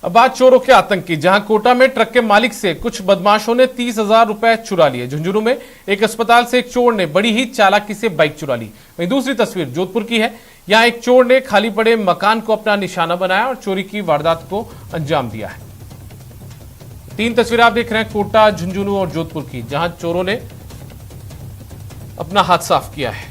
अब बात चोरों के आतंक की, जहां कोटा में ट्रक के मालिक से कुछ बदमाशों ने 30,000 रुपए चुरा लिए। झुंझुनू में एक अस्पताल से एक चोर ने बड़ी ही चालाकी से बाइक चुरा ली। वहीं दूसरी तस्वीर जोधपुर की है। यहां एक चोर ने खाली पड़े मकान को अपना निशाना बनाया और चोरी की वारदात को अंजाम दिया है। तीन तस्वीरें आप देख रहे हैं कोटा, झुंझुनू और जोधपुर की, जहां चोरों ने अपना हाथ साफ किया है।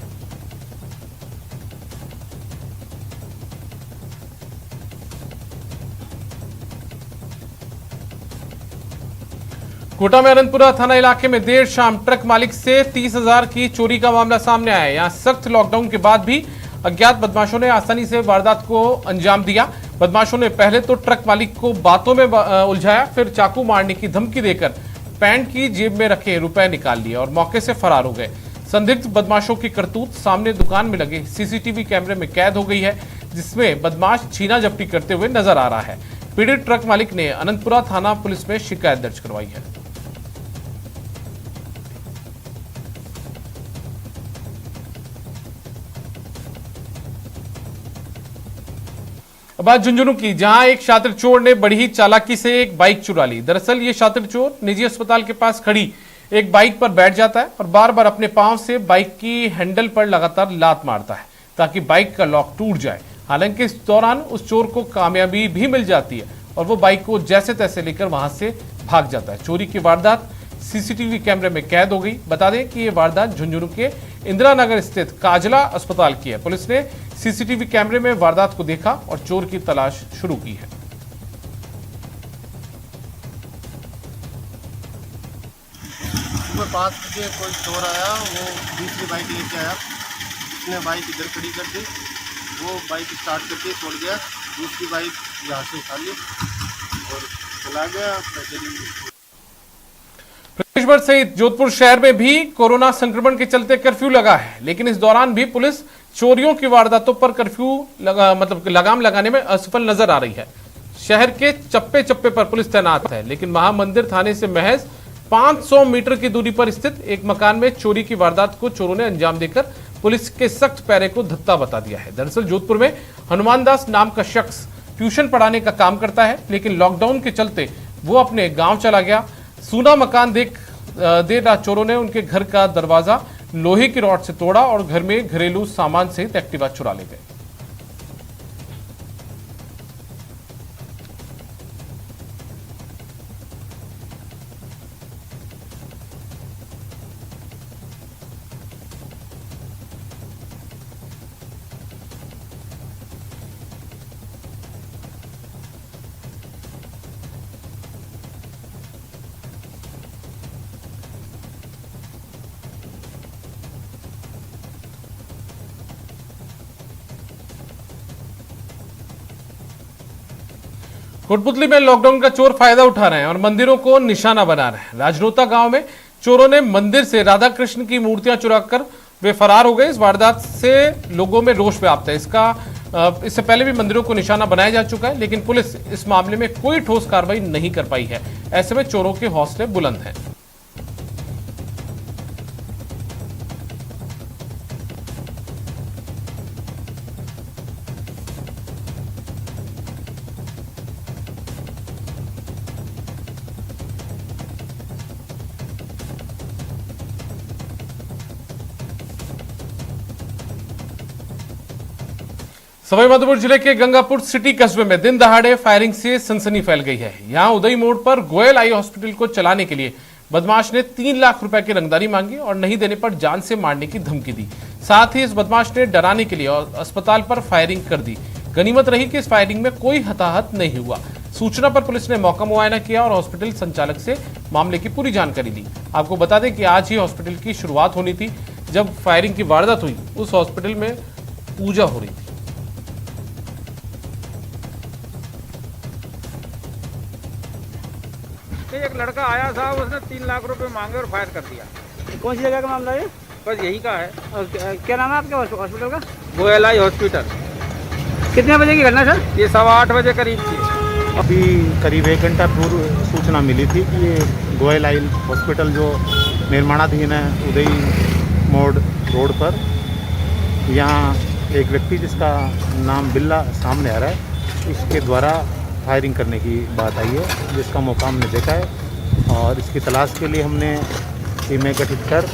कोटा में अनंतपुरा थाना इलाके में देर शाम ट्रक मालिक से 30,000 की चोरी का मामला सामने आया है। यहां सख्त लॉकडाउन के बाद भी अज्ञात बदमाशों ने आसानी से वारदात को अंजाम दिया। बदमाशों ने पहले तो ट्रक मालिक को बातों में उलझाया, फिर चाकू मारने की धमकी देकर पैंट की जेब में रखे रुपए निकाल लिए और मौके से फरार हो गए। संदिग्ध बदमाशों की करतूत सामने दुकान में लगे सीसीटीवी कैमरे में कैद हो गई है, जिसमें बदमाश छीना झपटी करते हुए नजर आ रहा है। पीड़ित ट्रक मालिक ने अनंतपुरा थाना पुलिस में शिकायत दर्ज करवाई है। अब बात झुंझुनू की, जहां एक शातिर चोर ने बड़ी ही चालाकी से एक बाइक चुरा ली। दरअसल ये शातिर चोर निजी अस्पताल के पास खड़ी एक बाइक पर बैठ जाता है और बार बार अपने पांव से बाइक की हैंडल पर लगातार लात मारता है ताकि बाइक का लॉक टूट जाए। हालांकि इस दौरान उस चोर को कामयाबी भी मिल जाती है और वो बाइक को जैसे तैसे लेकर वहां से भाग जाता है। चोरी की वारदात सीसीटीवी कैमरे में कैद हो गई। बता दें कि ये वारदात झुंझुनू के इंदिरा नगर स्थित काजला अस्पताल की है। पुलिस ने सीसीटीवी कैमरे में वारदात को देखा और चोर की तलाश शुरू की है। सुबह 5 बजे कोई चोर आया, वो दूसरी बाइक लेके आया। उसने बाइक इधर खड़ी कर दी, वो बाइक स्टार्ट करके छोड़ गया। दूसरी बाइक यहाँ से उठा ली और चला गया। प्रदेश भर सहित जोधपुर शहर में भी कोरोना संक्रमण के चलते कर्फ्यू लगा है, लेकिन इस दौरान भी पुलिस चोरियों की वारदातों पर लगाम लगाने में असफल नजर आ रही है। शहर के चप्पे चप्पे पर पुलिस तैनात है, लेकिन महामंदिर थाने से महज 500 मीटर की दूरी पर स्थित एक मकान में चोरी की वारदात को चोरों ने अंजाम देकर पुलिस के सख्त पैरे को धत्ता बता दिया है। दरअसल जोधपुर में हनुमान दास नाम का शख्स ट्यूशन पढ़ाने का काम करता है, लेकिन लॉकडाउन के चलते वो अपने गांव चला गया। सूना मकान देर रात चोरों ने उनके घर का दरवाजा लोहे की रॉड से तोड़ा और घर में घरेलू सामान सहित एक्टिवा चुरा ले गए। कोटपुतली में लॉकडाउन का चोर फायदा उठा रहे हैं और मंदिरों को निशाना बना रहे हैं। राजनोता गांव में चोरों ने मंदिर से राधा कृष्ण की मूर्तियां चुराकर वे फरार हो गए। इस वारदात से लोगों में रोष व्याप्त है। इससे पहले भी मंदिरों को निशाना बनाया जा चुका है, लेकिन पुलिस इस मामले में कोई ठोस कार्रवाई नहीं कर पाई है। ऐसे में चोरों के हौसले बुलंद हैं। सवाईमाधोपुर जिले के गंगापुर सिटी कस्बे में दिन दहाड़े फायरिंग से सनसनी फैल गई है। यहां उदय मोड़ पर गोयल आई हॉस्पिटल को चलाने के लिए बदमाश ने 3 लाख रुपए की रंगदारी मांगी और नहीं देने पर जान से मारने की धमकी दी। साथ ही इस बदमाश ने डराने के लिए अस्पताल पर फायरिंग कर दी। गनीमत रही कि इस फायरिंग में कोई हताहत नहीं हुआ। सूचना पर पुलिस ने मौका मुआयना किया और हॉस्पिटल संचालक से मामले की पूरी जानकारी ली। आपको बता दें कि आज ही हॉस्पिटल की शुरुआत होनी थी। जब फायरिंग की वारदात हुई, उस हॉस्पिटल में पूजा हो रही थी। एक लड़का आया था, उसने 3 लाख रुपए मांगे और फायर कर दिया। कौन सी जगह का मामला है? बस यही का है। और क्या नाम है आपके हॉस्पिटल का? Goyal eye hospital. कितने बजे की घटना सर? ये 8:15 बजे करीब थी। अभी करीब 1 घंटा पूर्व सूचना मिली थी कि ये गोयल आई हॉस्पिटल जो निर्माणाधीन है उदय मोड़ रोड पर, यहाँ एक व्यक्ति जिसका नाम बिल्ला सामने आ रहा है, इसके द्वारा फायरिंग करने की बात आई है, जिसका मौका हमने देखा है और इसकी तलाश के लिए हमने टीमें गठित कर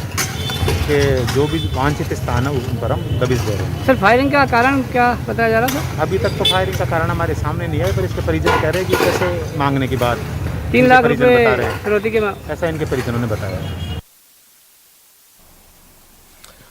इसके जो भी वांछित स्थान है उन पर हम दबिश दे रहे हैं। सर फायरिंग का कारण क्या बताया जा रहा था? अभी तक तो फायरिंग का कारण हमारे सामने नहीं है, पर इसके परिजन कह रहे हैं कि कैसे मांगने की बात 3 लाख परिजन बता रहे रुपए हैं। फिरौती के ऐसा इनके परिजनों ने बताया है।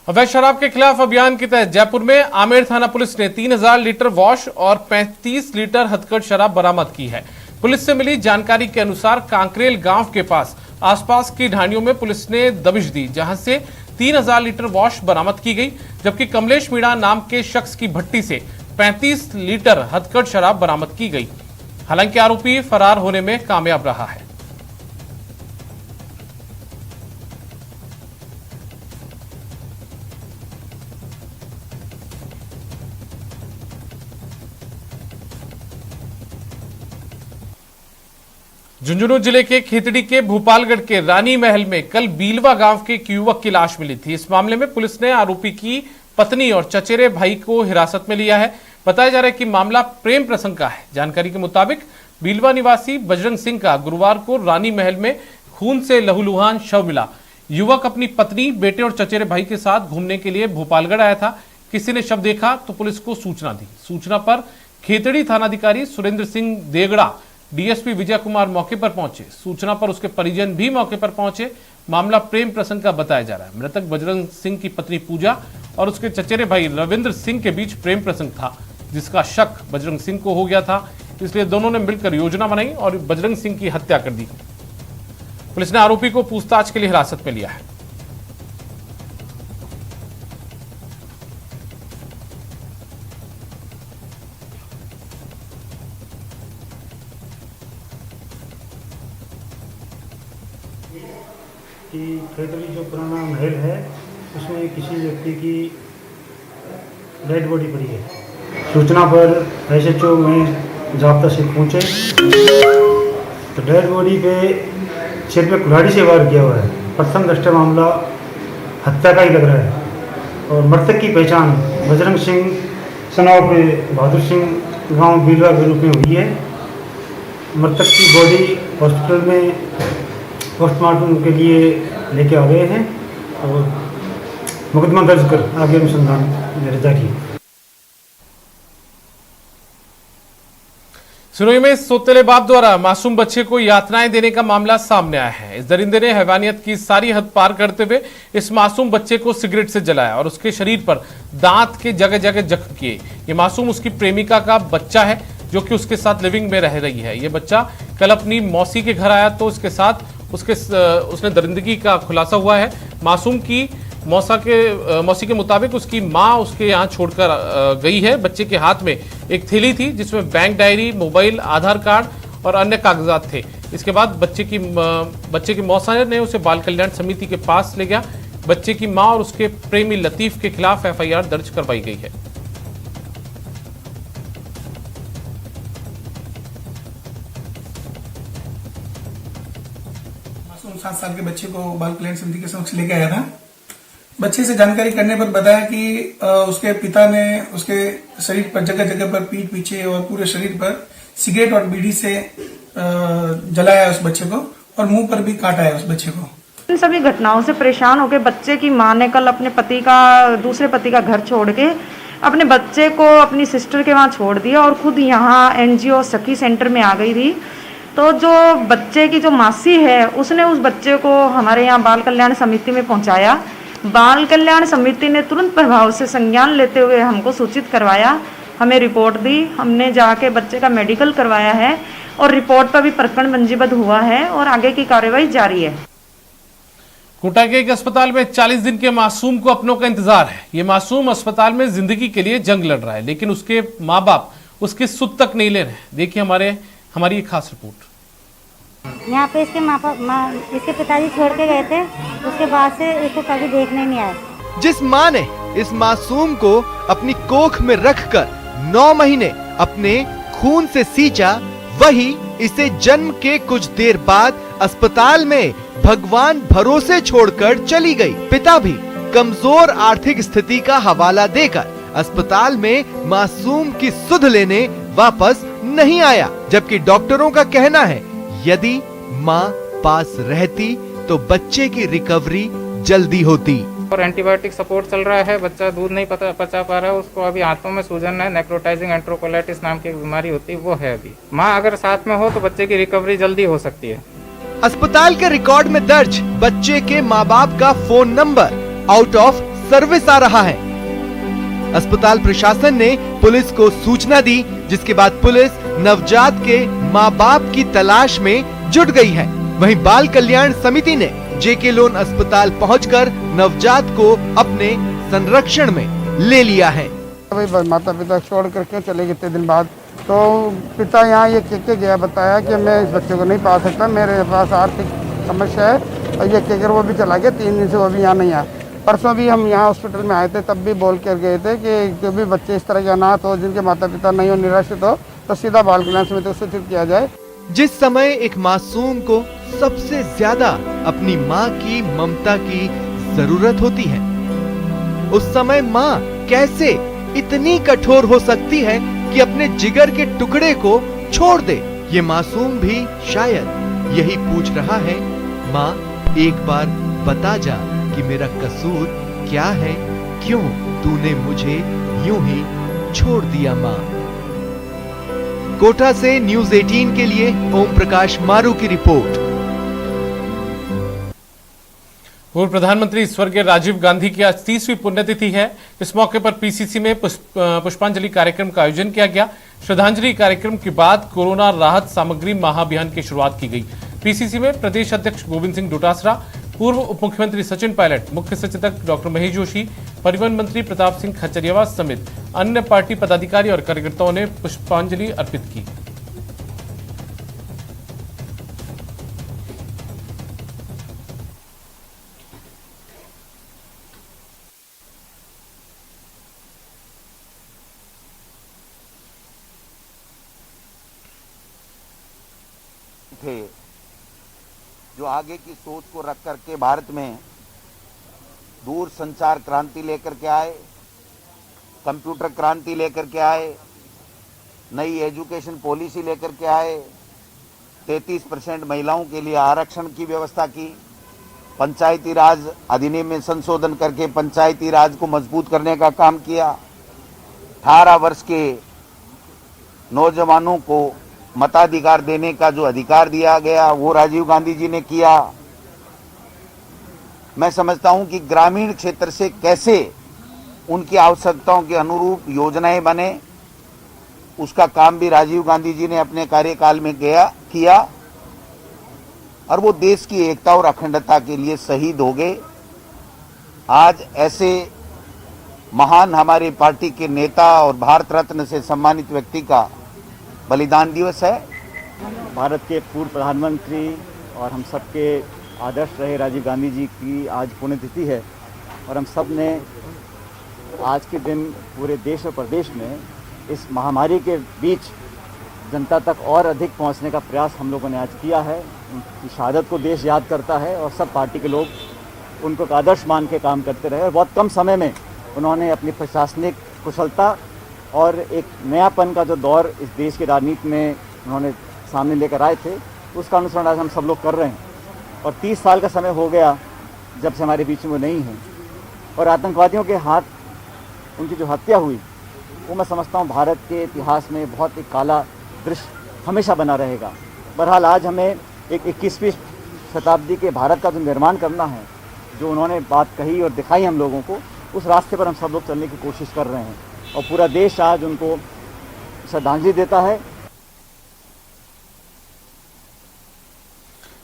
अवैध शराब के खिलाफ अभियान के तहत जयपुर में आमेर थाना पुलिस ने 3000 लीटर वॉश और 35 लीटर हथकढ़ शराब बरामद की है। पुलिस से मिली जानकारी के अनुसार कांकरेल गांव के पास आसपास की ढाणियों में पुलिस ने दबिश दी, जहां से 3000 लीटर वॉश बरामद की गई, जबकि कमलेश मीणा नाम के शख्स की भट्टी से 35 लीटर हथकढ़ शराब बरामद की गई। हालांकि आरोपी फरार होने में कामयाब रहा है। झुंझुनू जिले के खेतड़ी के भोपालगढ़ के रानी महल में कल बीलवा गांव के एक युवक की लाश मिली थी। इस मामले में पुलिस ने आरोपी की पत्नी और चचेरे भाई को हिरासत में लिया है। बताया जा रहा है कि मामला प्रेम प्रसंग का है। जानकारी के मुताबिक बीलवा निवासी बजरंग सिंह का गुरुवार को रानी महल में खून से लहूलुहान शव मिला। युवक अपनी पत्नी, बेटे और चचेरे भाई के साथ घूमने के लिए भोपालगढ़ आया था। किसी ने शव देखा तो पुलिस को सूचना दी। सूचना पर खेतड़ी थानाधिकारी सुरेंद्र सिंह देगड़ा, डीएसपी विजय कुमार मौके पर पहुंचे। सूचना पर उसके परिजन भी मौके पर पहुंचे। मामला प्रेम प्रसंग का बताया जा रहा है। मृतक बजरंग सिंह की पत्नी पूजा और उसके चचेरे भाई रविंद्र सिंह के बीच प्रेम प्रसंग था, जिसका शक बजरंग सिंह को हो गया था। इसलिए दोनों ने मिलकर योजना बनाई और बजरंग सिंह की हत्या कर दी। पुलिस ने आरोपी को पूछताछ के लिए हिरासत में लिया है। कि खेतड़ी जो पुराना महल है उसमें किसी व्यक्ति की डेड बॉडी पड़ी है। सूचना पर एसएचओ में जाब्ता से पहुंचे तो डेड बॉडी पे सिर पे कुल्हाड़ी से वार किया हुआ है। प्रथम दृष्टया मामला हत्या का ही लग रहा है और मृतक की पहचान बजरंग सिंह सनाव पे बहादुर सिंह गांव बीलवा के रूप में हुई है। मृतक की बॉडी हॉस्पिटल में पोस्टमार्टम के लिए लेके आ गए हैं और मुकदमा दर्ज कर आगे अनुसंधान जारी है। सिरोही में सौतेले बाप द्वारा मासूम बच्चे को यातनाएं देने का मामला सामने आया है। इस दरिंदे ने हैवानियत की सारी हद पार करते हुए इस मासूम बच्चे को सिगरेट से जलाया और उसके शरीर पर दांत के जगह जगह जख्म किए। ये मासूम उसकी प्रेमिका का बच्चा है जो कि उसके साथ लिविंग में रह रही है। ये बच्चा कल अपनी मौसी के घर आया तो उसके साथ उसने दरिंदगी का खुलासा हुआ है। मासूम की मौसी के मुताबिक उसकी मां उसके यहाँ छोड़कर गई है। बच्चे के हाथ में एक थैली थी जिसमें बैंक डायरी, मोबाइल, आधार कार्ड और अन्य कागजात थे। इसके बाद बच्चे की मौसा ने उसे बाल कल्याण समिति के पास ले गया। बच्चे की मां और उसके प्रेमी लतीफ के खिलाफ एफआईआर दर्ज करवाई गई है। मासूम 7 साल के बच्चे को बाल कल्याण समिति के समक्ष लेके आया था। बच्चे से जानकारी करने पर बताया कि उसके पिता ने उसके शरीर पर जगह जगह पर पीठ पीछे और पूरे शरीर पर सिगरेट और बीड़ी से जलाया उस बच्चे को और मुंह पर भी काटा है उस बच्चे को। इन सभी घटनाओं से परेशान होकर बच्चे की मां ने कल अपने दूसरे पति का घर छोड़ के अपने बच्चे को अपनी सिस्टर के वहां छोड़ दिया और खुद यहाँ एनजीओ सखी सेंटर में आ गई थी। तो जो बच्चे की जो मासी है उसने उस बच्चे को हमारे यहाँ बाल कल्याण समिति में पहुंचाया। बाल कल्याण समिति ने तुरंत प्रभाव से संज्ञान लेते हुए हमको सूचित करवाया, हमें रिपोर्ट दी। हमने जाके बच्चे का मेडिकल करवाया है और रिपोर्ट पर भी प्रकरण पंजीबद्ध हुआ है और आगे की कार्यवाही जारी है। कोटा के एक अस्पताल में 40 दिन के मासूम को अपनों का इंतजार है। ये मासूम अस्पताल में जिंदगी के लिए जंग लड़ रहा है, लेकिन उसके माँ बाप उसकी सुध तक नहीं ले रहे। देखिए हमारी एक खास रिपोर्ट। यहाँ पे इसके पिताजी छोड़ के गए थे, उसके बाद से इसको कभी देखने नहीं आए। जिस माँ ने इस मासूम को अपनी कोख में रखकर 9 महीने अपने खून से सींचा, वही इसे जन्म के कुछ देर बाद अस्पताल में भगवान भरोसे छोड़कर चली गई। पिता भी कमजोर आर्थिक स्थिति का हवाला देकर अस्पताल में मासूम की सुध लेने वापस नहीं आया, जबकि डॉक्टरों का कहना है यदि माँ पास रहती तो बच्चे की रिकवरी जल्दी होती। और एंटीबायोटिक सपोर्ट चल रहा है, बच्चा दूध नहीं पचा पा रहा है, उसको अभी हाथों में सूजन है, नेक्रोटाइजिंग एंट्रोकोलाइटिस नाम की एक बीमारी होती है, वो है अभी। माँ अगर साथ में हो तो बच्चे की रिकवरी जल्दी हो सकती है। अस्पताल के रिकॉर्ड में दर्ज बच्चे के माँ बाप का phone number out of service आ रहा है। अस्पताल प्रशासन ने पुलिस को सूचना दी, जिसके बाद पुलिस नवजात के माँ बाप की तलाश में जुट गई है। वहीं बाल कल्याण समिति ने जेके लोन अस्पताल पहुंचकर नवजात को अपने संरक्षण में ले लिया है। भाई माता पिता छोड़ कर क्यों चले गए इतने दिन बाद, तो पिता यहाँ ये कह के गया, बताया कि मैं इस बच्चे को नहीं पा सकता, मेरे पास आर्थिक समस्या है, और ये कहकर वो भी चला गया। 3 दिन से वो भी यहाँ नहीं आया। परसों भी हम यहाँ हॉस्पिटल में आए थे, तब भी बोल कर गए थे कि जो भी बच्चे इस तरह के अनाथ हो, जिनके माता पिता नहीं हो, निराश्रित हो, तो सीधा बाल कल्याण समिति को सूचित किया जाए। जिस समय एक मासूम को सबसे ज्यादा अपनी माँ की ममता की जरूरत होती है, उस समय माँ कैसे इतनी कठोर हो सकती है कि अपने जिगर के टुकड़े को छोड़ दे। ये मासूम भी शायद यही पूछ रहा है, माँ एक बार बता जा कि मेरा कसूर क्या है, क्यों तूने मुझे यूं ही छोड़ दिया माँ। कोटा से न्यूज़ 18 के लिए ओम प्रकाश मारू की रिपोर्ट। पूर्व प्रधानमंत्री स्वर्गीय राजीव गांधी की आज 30वीं पुण्यतिथि है। इस मौके पर पीसीसी में पुष्पांजलि कार्यक्रम का आयोजन किया गया। श्रद्धांजलि कार्यक्रम के बाद कोरोना राहत सामग्री महाअभियान की शुरुआत की गई। पीसीसी में प्रदेश अध्यक्ष गोविंद सिंह डोटासरा, पूर्व उप मुख्यमंत्री सचिन पायलट, मुख्य सचेतक डॉक्टर महेश जोशी, परिवहन मंत्री प्रताप सिंह खचरियावास समेत अन्य पार्टी पदाधिकारी और कार्यकर्ताओं ने पुष्पांजलि अर्पित की। थे जो आगे की सोच को रख करके भारत में दूर संचार क्रांति लेकर के आए, कंप्यूटर क्रांति लेकर के आए, नई एजुकेशन पॉलिसी लेकर के आए, 33% महिलाओं के लिए आरक्षण की व्यवस्था की, पंचायती राज अधिनियम में संशोधन करके पंचायती राज को मजबूत करने का काम किया, 18 वर्ष के नौजवानों को मताधिकार देने का जो अधिकार दिया गया वो राजीव गांधी जी ने किया। मैं समझता हूं कि ग्रामीण क्षेत्र से कैसे उनकी आवश्यकताओं के अनुरूप योजनाएं बने, उसका काम भी राजीव गांधी जी ने अपने कार्यकाल में किया और वो देश की एकता और अखंडता के लिए शहीद हो गए। आज ऐसे महान हमारी पार्टी के नेता और भारत रत्न से सम्मानित व्यक्ति का बलिदान दिवस है। भारत के पूर्व प्रधानमंत्री और हम सबके आदर्श रहे राजीव गांधी जी की आज पुण्यतिथि है और हम सब ने आज के दिन पूरे देश और प्रदेश में इस महामारी के बीच जनता तक और अधिक पहुंचने का प्रयास हम लोगों ने आज किया है। उनकी शहादत को देश याद करता है और सब पार्टी के लोग उनको एक आदर्श मान के काम करते रहे और बहुत कम समय में उन्होंने अपनी प्रशासनिक कुशलता और एक नयापन का जो दौर इस देश की राजनीति में उन्होंने सामने लेकर आए थे, उसका अनुसरण आज हम सब लोग कर रहे हैं। और 30 साल का समय हो गया जब से हमारे बीच में वो नहीं हैं और आतंकवादियों के हाथ उनकी जो हत्या हुई वो मैं समझता हूँ भारत के इतिहास में बहुत एक काला दृश्य हमेशा बना रहेगा। बहरहाल आज हमें एक 21वीं शताब्दी के भारत का जो निर्माण करना है, जो उन्होंने बात कही और दिखाई हम लोगों को, उस रास्ते पर हम सब लोग चलने की कोशिश कर रहे हैं और पूरा देश आज उनको श्रद्धांजलि देता है।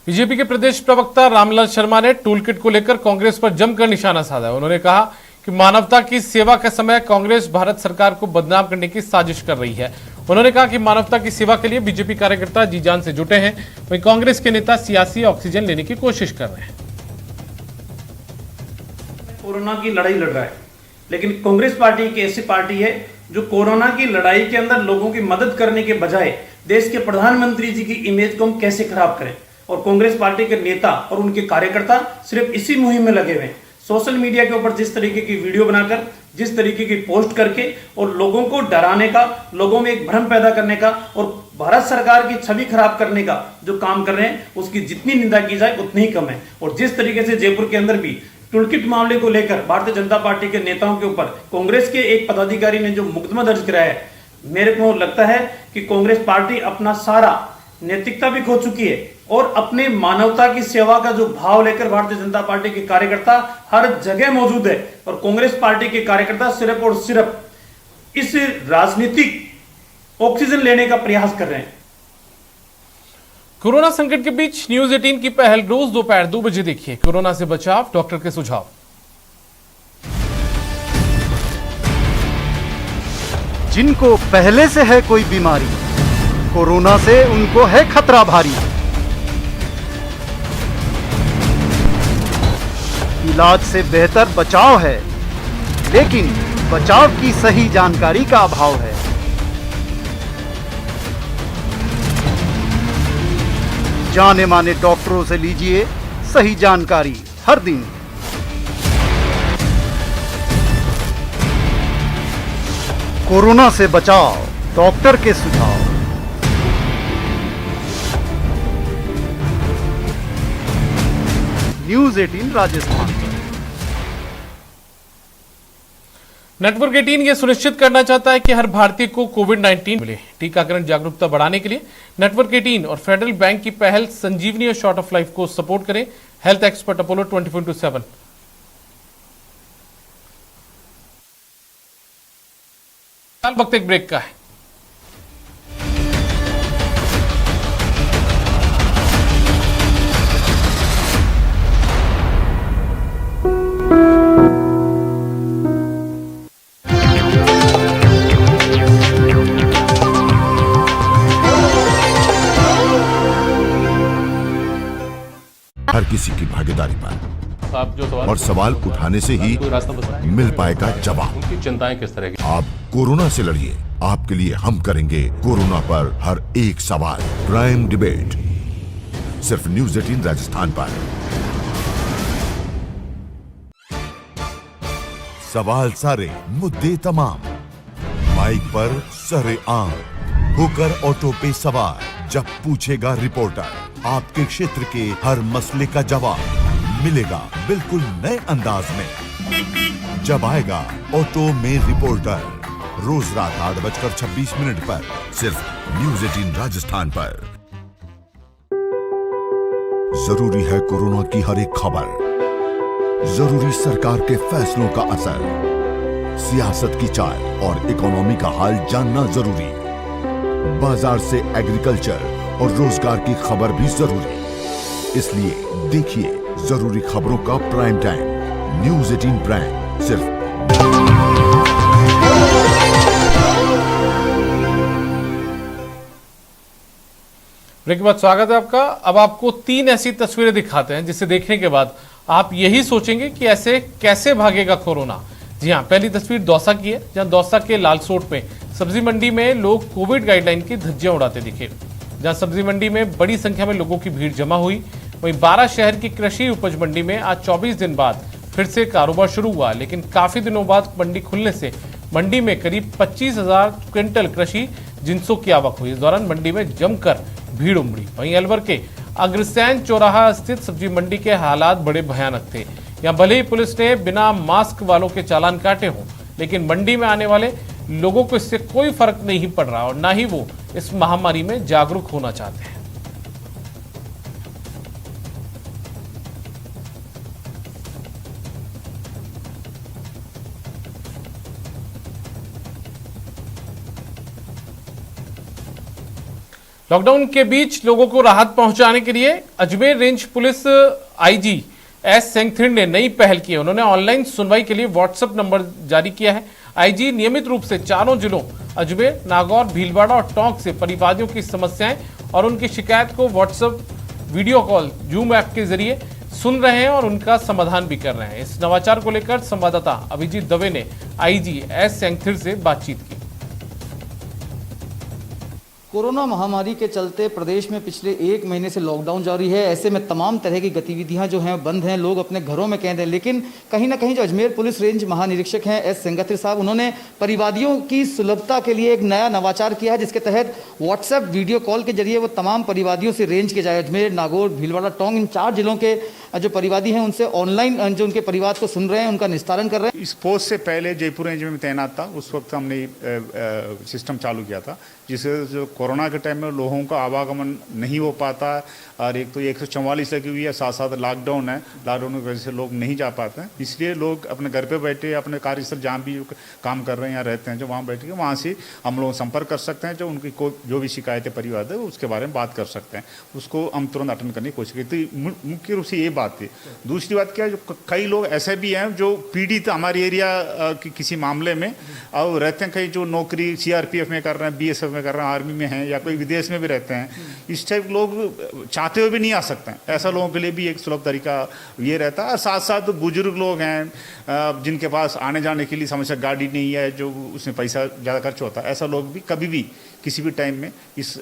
बीजेपी के प्रदेश प्रवक्ता रामलाल शर्मा ने टूल किट को लेकर कांग्रेस पर जमकर निशाना साधा। उन्होंने कहा कि मानवता की सेवा के समय कांग्रेस भारत सरकार को बदनाम करने की साजिश कर रही है। उन्होंने कहा कि मानवता की सेवा के लिए बीजेपी कार्यकर्ता जी जान से जुटे हैं, वहीं कांग्रेस के नेता सियासी ऑक्सीजन लेने की कोशिश कर रहे हैं। कोरोना की लड़ाई लड़ रहा है, लेकिन कांग्रेस पार्टी एक ऐसी पार्टी है जो कोरोना की लड़ाई के अंदर लोगों की मदद करने के बजाय देश के प्रधानमंत्री जी की इमेज को हम कैसे खराब करें। और कांग्रेस पार्टी के नेता और उनके कार्यकर्ता सिर्फ इसी मुहिम में लगे हुए हैं। सोशल मीडिया के ऊपर जिस तरीके की वीडियो बनाकर जिस तरीके की पोस्ट करके और लोगों को डराने का, लोगों में एक भ्रम पैदा करने का और भारत सरकार की छवि खराब करने का जो काम कर रहे हैं, उसकी जितनी निंदा की जाए उतनी ही कम है। और जिस तरीके से जयपुर के अंदर भी टूलकिट मामले को लेकर भारतीय जनता पार्टी के नेताओं के ऊपर कांग्रेस के एक पदाधिकारी ने जो मुकदमा दर्ज कराया है, मेरे को लगता है कि कांग्रेस पार्टी अपना सारा नैतिकता भी खो चुकी है और अपने मानवता की सेवा का जो भाव लेकर भारतीय जनता पार्टी के कार्यकर्ता हर जगह मौजूद है और कांग्रेस पार्टी के कार्यकर्ता सिर्फ और सिर्फ इस राजनीतिक ऑक्सीजन लेने का प्रयास कर रहे हैं। कोरोना संकट के बीच न्यूज 18 की पहल रोज दोपहर 2 बजे देखिए। कोरोना से बचाव, डॉक्टर के सुझाव। जिनको पहले से है कोई बीमारी, कोरोना से उनको है खतरा भारी। इलाज से बेहतर बचाव है, लेकिन बचाव की सही जानकारी का अभाव है। जाने माने डॉक्टरों से लीजिए सही जानकारी हर दिन। कोरोना से बचाव, डॉक्टर के सुझाव। न्यूज 18 राजस्थान। नेटवर्क 18 ये सुनिश्चित करना चाहता है कि हर भारतीय को कोविड-19 मिले। टीकाकरण जागरूकता बढ़ाने के लिए नेटवर्क 18 और फेडरल बैंक की पहल संजीवनी और शॉर्ट ऑफ लाइफ को सपोर्ट करें। Health expert Apollo 24/7। वक्त एक ब्रेक का है। हर किसी की भागीदारी पर आप जो और सवाल उठाने से ही मिल पाएगा जवाब। उनकी चिंताएं किस तरह की? आप कोरोना से लड़िए, आपके लिए हम करेंगे कोरोना पर हर एक सवाल। प्राइम डिबेट सिर्फ न्यूज 18 राजस्थान पर। सवाल सारे, मुद्दे तमाम, माइक पर सरे आम होकर ऑटो पे सवार। जब पूछेगा रिपोर्टर, आपके क्षेत्र के हर मसले का जवाब मिलेगा बिल्कुल नए अंदाज में। जब आएगा ऑटो में रिपोर्टर, रोज रात 8:26 पर सिर्फ न्यूज 18 राजस्थान पर। जरूरी है कोरोना की हर एक खबर, जरूरी सरकार के फैसलों का असर, सियासत की चाल और इकोनॉमी का हाल जानना जरूरी, बाजार से एग्रीकल्चर और रोजगार की खबर भी जरूरी। इसलिए देखिए जरूरी खबरों का प्राइम टाइम, न्यूज 18 प्राइम, सिर्फ। ब्रेक के बाद स्वागत है आपका। अब आपको 3 ऐसी तस्वीरें दिखाते हैं जिसे देखने के बाद आप यही सोचेंगे कि ऐसे कैसे भागेगा कोरोना। जी हाँ, पहली तस्वीर दौसा की है, जहां दौसा के लालसोट में सब्जी मंडी में लोग कोविड गाइडलाइन की धज्जियां उड़ाते दिखे। जहां सब्जी मंडी में बड़ी संख्या में लोगों की भीड़ जमा हुई, वहीं 12 शहर की कृषि उपज मंडी में आज 24 दिन बाद फिर से कारोबार शुरू हुआ, लेकिन काफी दिनों बाद मंडी खुलने से मंडी में करीब 25,000 क्विंटल कृषि जिंसों की आवक हुई। इस दौरान मंडी में जमकर भीड़ उमड़ी। वहीं अलवर के अग्रसेन चौराहा स्थित सब्जी मंडी के हालात बड़े भयानक थे। यहाँ भले ही पुलिस ने बिना मास्क वालों के चालान काटे हों, लेकिन मंडी में आने वाले लोगों को इससे कोई फर्क नहीं पड़ रहा और ना ही वो इस महामारी में जागरूक होना चाहते हैं। लॉकडाउन के बीच लोगों को राहत पहुंचाने के लिए Ajmer range police IG S Sengathir ने नई पहल की है। उन्होंने ऑनलाइन सुनवाई के लिए व्हाट्सएप नंबर जारी किया है। आईजी नियमित रूप से चारों जिलों अजमेर, नागौर, भीलवाड़ा और टोंक से परिवादियों की समस्याएं और उनकी शिकायत को WhatsApp, video call, zoom app के जरिए सुन रहे हैं और उनका समाधान भी कर रहे हैं। इस नवाचार को लेकर संवाददाता अभिजीत दवे ने आईजी एस सेंगथिर से बातचीत की। कोरोना महामारी के चलते प्रदेश में पिछले 1 महीने से लॉकडाउन जारी है। ऐसे में तमाम तरह की गतिविधियां जो हैं बंद हैं, लोग अपने घरों में कैद हैं। लेकिन कहीं ना कहीं जो अजमेर पुलिस रेंज महानिरीक्षक हैं एस सेंगाथिर साहब, उन्होंने परिवादियों की सुलभता के लिए एक नया नवाचार किया है, जिसके तहत व्हाट्सएप वीडियो कॉल के जरिए वो तमाम परिवादियों से रेंज किया जाए। अजमेर, नागौर, भीलवाड़ा, टोंक, इन 4 जिलों के जो परिवादी हैं उनसे ऑनलाइन जो उनके परिवार को सुन रहे हैं उनका निस्तारण कर रहे हैं। इस पोस्ट से पहले जयपुर रेंज में तैनात था, उस वक्त हमने सिस्टम चालू किया था, जिससे जो कोरोना के टाइम में लोगों का आवागमन नहीं हो पाता, और एक तो 144 लगी हुई है, साथ साथ लॉकडाउन है, लॉकडाउन की वजह से लोग नहीं जा पाते हैं। इसलिए लोग अपने घर पे बैठे अपने कार्यस्थल जहाँ भी काम कर रहे हैं या रहते हैं, जो वहाँ बैठ के वहाँ से हम लोग संपर्क कर सकते हैं। जो उनकी जो भी शिकायतें परिवार है उसके बारे में बात कर सकते हैं, उसको हम तुरंत अटेंड करने की कोशिश करते। तो मुख्य रूप से ये बात थी। दूसरी बात क्या है, जो कई लोग ऐसे भी हैं जो पीड़ित हमारे एरिया की किसी मामले में और रहते हैं, कई जो नौकरी CRPF में कर रहे हैं, BSF में कर रहे हैं, आर्मी में हैं, या कोई विदेश में भी रहते हैं, इस टाइप लोग चाहते हुए भी नहीं आ सकते हैं। ऐसा लोगों के लिए भी एक सुलभ तरीका ये रहता है। और साथ साथ बुजुर्ग लोग हैं जिनके पास आने जाने के लिए समस्या, गाड़ी नहीं है, जो उसमें पैसा ज़्यादा खर्च होता है, ऐसा लोग भी कभी भी किसी भी टाइम में इस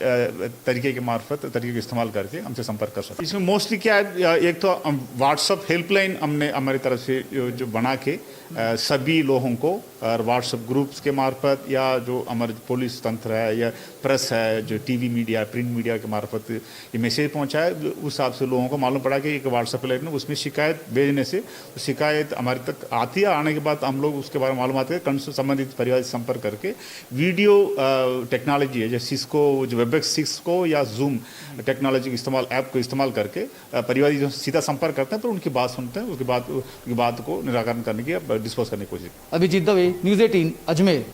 तरीके के मार्फत तरीके का इस्तेमाल करके हमसे संपर्क कर सकते हैं। इसमें मोस्टली क्या है, एक तो व्हाट्सअप हेल्पलाइन हमने हमारी तरफ से जो बना के सभी लोगों को और व्हाट्सएप ग्रुप्स के मार्फत, या जो हमारे पुलिस तंत्र है या प्रेस है, जो TV मीडिया, प्रिंट मीडिया के मार्फत ये मैसेज पहुंचाए, उस हिसाब से लोगों को मालूम पड़ा कि एक व्हाट्सएप लाइन में उसमें शिकायत भेजने से शिकायत हमारे तक आती है। आने के बाद हम लोग उसके बारे में मालूम करके संबंधित परिवार से संपर्क करके वीडियो टेक्नोलॉजी है, जैसे सिस्को, जो वेबएक्स 6 को या जूम टेक्नोलॉजी इस्तेमाल, ऐप को इस्तेमाल करके परिवार जो सीधा संपर्क करते हैं, तो उनकी बात सुनते हैं, उसके बाद उनकी बात को निराकरण करने की, डिस्पोज करने की कोशिश। अभिजीत दवे, न्यूज़ 18 अजमेर।